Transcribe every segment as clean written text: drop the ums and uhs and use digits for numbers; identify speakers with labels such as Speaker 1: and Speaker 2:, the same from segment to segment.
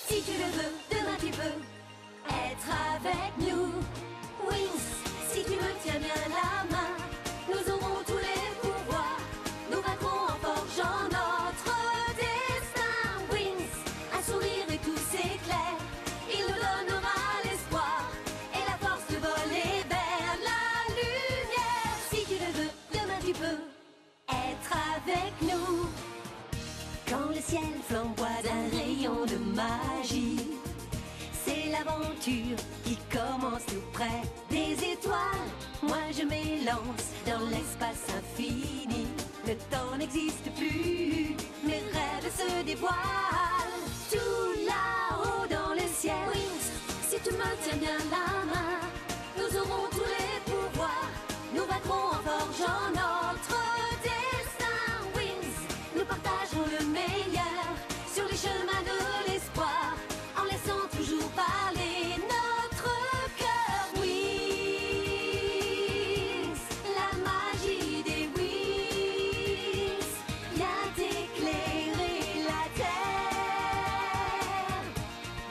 Speaker 1: Si tu le veux, demain tu peux être avec nous. Wings, si tu me tiens bien la main, nous aurons tous les pouvoirs. Nous vaincrons en forgeant notre destin. Wings, un sourire et tout s'éclaire. Il nous donnera l'espoir et la force de voler vers la lumière. Si tu le veux, demain tu peux être avec nous. Quand le ciel flamboie d'un rayon de magie, c'est l'aventure qui commence tout près des étoiles. Moi je m'élance dans l'espace infini. Le temps n'existe plus, mes rêves se dévoilent. Tout là-haut dans le ciel. Wings, si tu me tiens bien la main, nous aurons tous les pouvoirs. Nous vaincrons en forgeant notre destin. Wings, nous partageons le meilleur sur les chemins de l'espoir, en laissant toujours parler notre cœur. Wings, la magie des Wings vient éclairer la terre.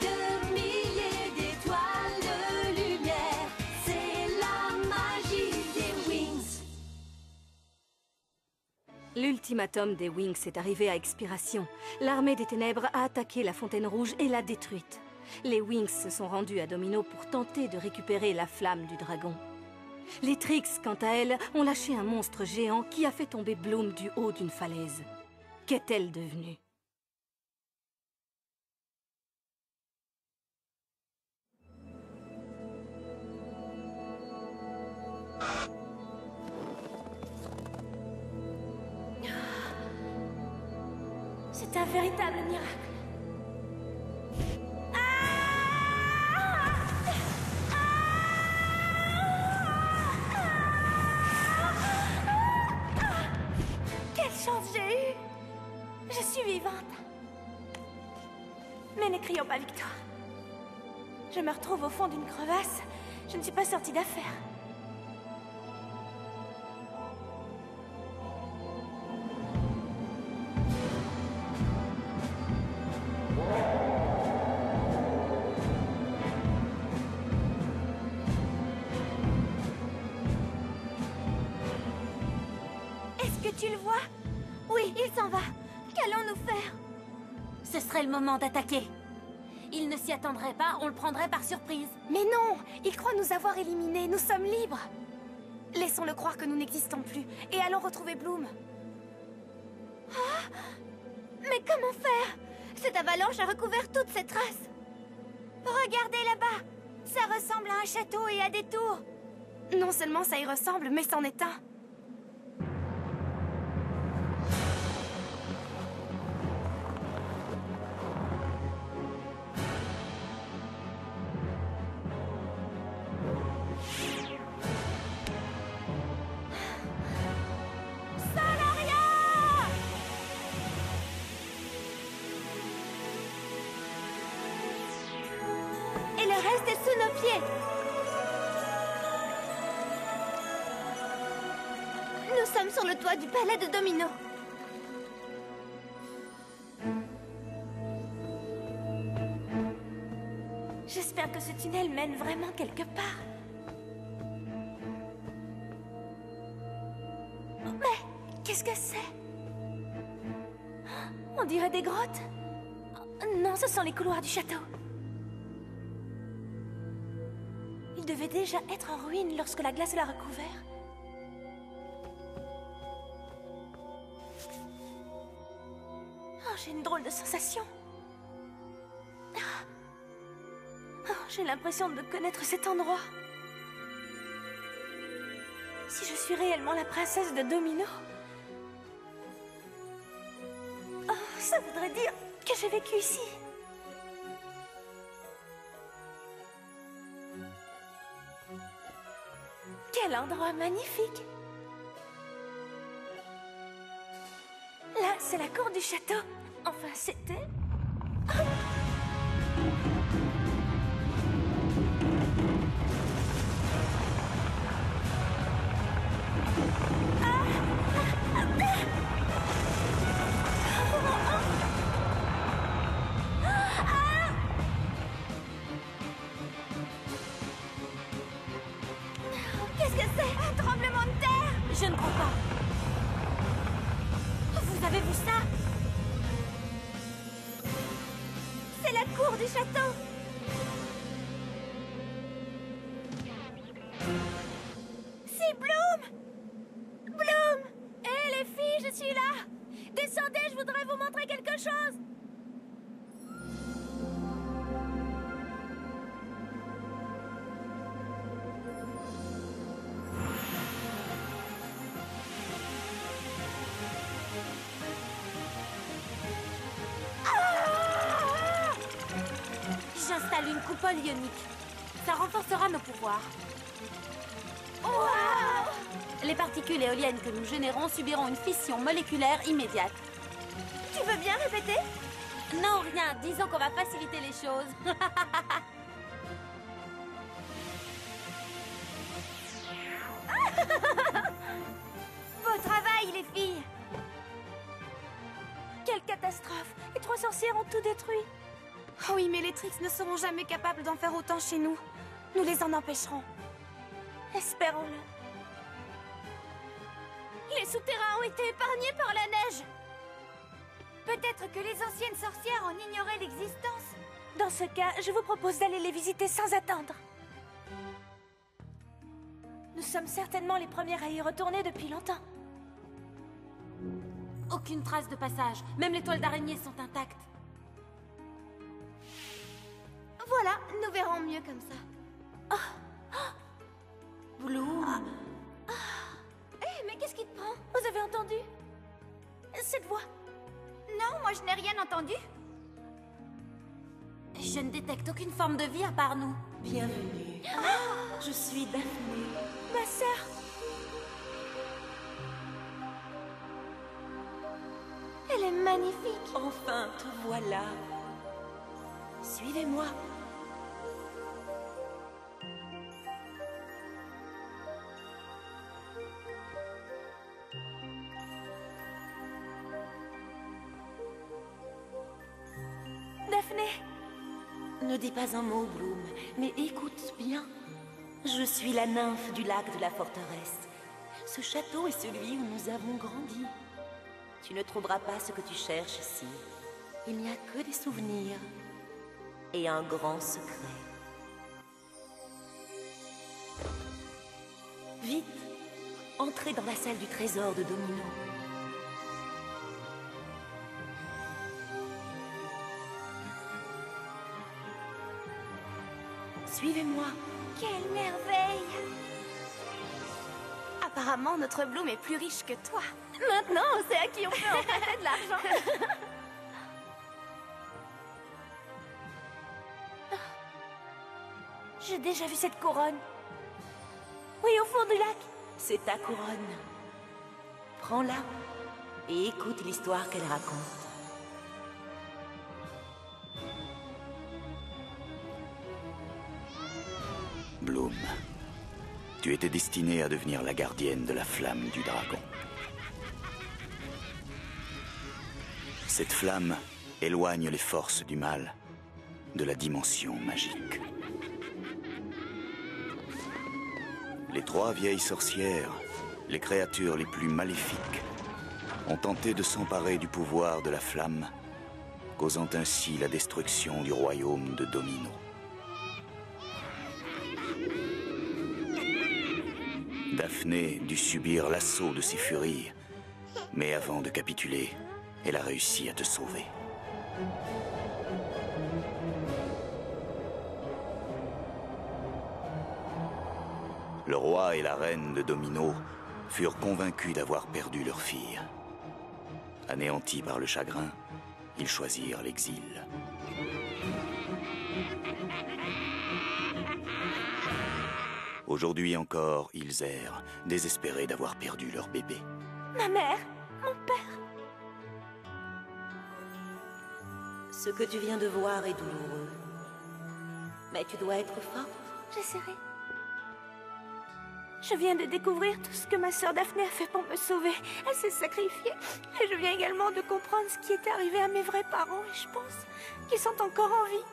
Speaker 1: De milliers d'étoiles de lumière, c'est la magie des Wings.
Speaker 2: L'ultimatum des Wings est arrivé à expiration. L'armée des ténèbres a attaqué la Fontaine Rouge et l'a détruite. Les Wings se sont rendus à Domino pour tenter de récupérer la flamme du dragon. Les Trix, quant à elles, ont lâché un monstre géant qui a fait tomber Bloom du haut d'une falaise. Qu'est-elle devenue?
Speaker 3: C'est un véritable miracle. Quelle chance j'ai eue! Je suis vivante. Mais ne crions pas victoire. Je me retrouve au fond d'une crevasse. Je ne suis pas sortie d'affaire. Est-ce que tu le vois? Oui, il s'en va. Qu'allons-nous faire?
Speaker 1: Ce serait le moment d'attaquer. Il ne s'y attendrait pas, on le prendrait par surprise.
Speaker 3: Mais non! Il croit nous avoir éliminés, nous sommes libres! Laissons-le croire que nous n'existons plus, et allons retrouver Bloom. Ah! Mais comment faire? Cette avalanche a recouvert toutes ces traces. Regardez là-bas! Ça ressemble à un château et à des tours. Non seulement ça y ressemble, mais c'en est un. Et le reste est sous nos pieds. Nous sommes sur le toit du palais de Domino. J'espère que ce tunnel mène vraiment quelque part. Mais qu'est-ce que c'est? On dirait des grottes. Non, ce sont les couloirs du château. Il devait déjà être en ruine lorsque la glace l'a recouvert. Oh, j'ai une drôle de sensation. Oh, j'ai l'impression de connaître cet endroit. Si je suis réellement la princesse de Domino... Oh, ça voudrait dire que j'ai vécu ici. Quel endroit magnifique! Là, c'est la cour du château. Enfin, c'était... cours du château. C'est Bloom! Bloom! Hé les filles, je suis là! Descendez, je voudrais vous montrer quelque chose! J'installe une coupole ionique. Ça renforcera nos pouvoirs. Wow! Les particules éoliennes que nous générons subiront une fission moléculaire immédiate. Tu veux bien répéter? Non, rien. Disons qu'on va faciliter les choses. Beau travail, les filles! Quelle catastrophe! Les 3 sorcières ont tout détruit. Oh oui, mais les Trix ne seront jamais capables d'en faire autant chez nous. Nous les en empêcherons. Espérons-le. Les souterrains ont été épargnés par la neige. Peut-être que les anciennes sorcières en ignoraient l'existence. Dans ce cas, je vous propose d'aller les visiter sans attendre. Nous sommes certainement les premières à y retourner depuis longtemps. Aucune trace de passage. Même les toiles d'araignée sont intactes. Voilà, nous verrons mieux comme ça. Bloom. Hé, mais qu'est-ce qui te prend? Vous avez entendu? Cette voix? Non, moi je n'ai rien entendu. Je ne détecte aucune forme de vie à part nous.
Speaker 4: Bienvenue. Je suis Daphné.
Speaker 3: Ma sœur. Elle est magnifique.
Speaker 4: Enfin, te voilà. Suivez-moi.
Speaker 3: Daphné.
Speaker 4: Ne dis pas un mot, Bloom, mais écoute bien. Je suis la nymphe du lac de la forteresse. Ce château est celui où nous avons grandi. Tu ne trouveras pas ce que tu cherches ici. Il n'y a que des souvenirs et un grand secret. Vite, entrez dans la salle du trésor de Domino. Suivez-moi.
Speaker 3: Quelle merveille! Apparemment, notre Bloom est plus riche que toi. Maintenant, on sait à qui on peut emprunter de l'argent. J'ai déjà vu cette couronne. Oui, au fond du lac.
Speaker 4: C'est ta couronne. Prends-la et écoute l'histoire qu'elle raconte.
Speaker 5: Bloom, tu étais destinée à devenir la gardienne de la flamme du dragon. Cette flamme éloigne les forces du mal de la dimension magique. Les 3 vieilles sorcières, les créatures les plus maléfiques, ont tenté de s'emparer du pouvoir de la flamme, causant ainsi la destruction du royaume de Domino. Daphné dut subir l'assaut de ces furies, mais avant de capituler, elle a réussi à te sauver. Le roi et la reine de Domino furent convaincus d'avoir perdu leur fille. Anéantis par le chagrin, ils choisirent l'exil. Aujourd'hui encore, ils errent, désespérés d'avoir perdu leur bébé.
Speaker 3: Ma mère, mon père.
Speaker 4: Ce que tu viens de voir est douloureux. Mais tu dois être forte.
Speaker 3: J'essaierai. Je viens de découvrir tout ce que ma sœur Daphné a fait pour me sauver. Elle s'est sacrifiée. Et je viens également de comprendre ce qui était arrivé à mes vrais parents. Et je pense qu'ils sont encore en vie.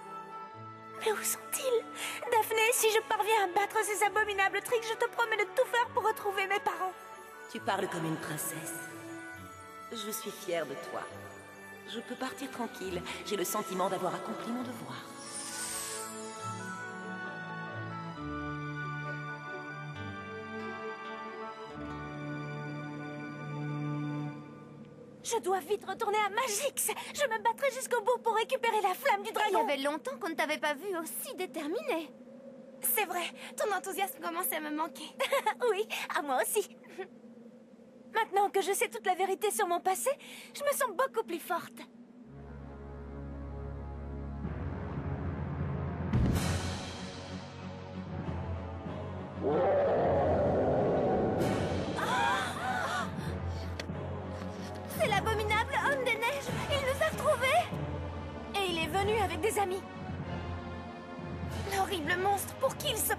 Speaker 3: Mais où sont-ils? Daphné, si je parviens à battre ces abominables tricks, je te promets de tout faire pour retrouver mes parents.
Speaker 4: Tu parles comme une princesse. Je suis fière de toi. Je peux partir tranquille. J'ai le sentiment d'avoir accompli mon devoir.
Speaker 3: Je dois vite retourner à Magix. Je me battrai jusqu'au bout pour récupérer la flamme du dragon.
Speaker 6: Il y avait longtemps qu'on ne t'avait pas vu aussi déterminée.
Speaker 3: C'est vrai, ton enthousiasme commençait à me manquer. Oui, à moi aussi. Maintenant que je sais toute la vérité sur mon passé, je me sens beaucoup plus forte. C'est l'abominable homme des neiges. Il nous a retrouvés. Et il est venu avec des amis. L'horrible monstre, pour qui il se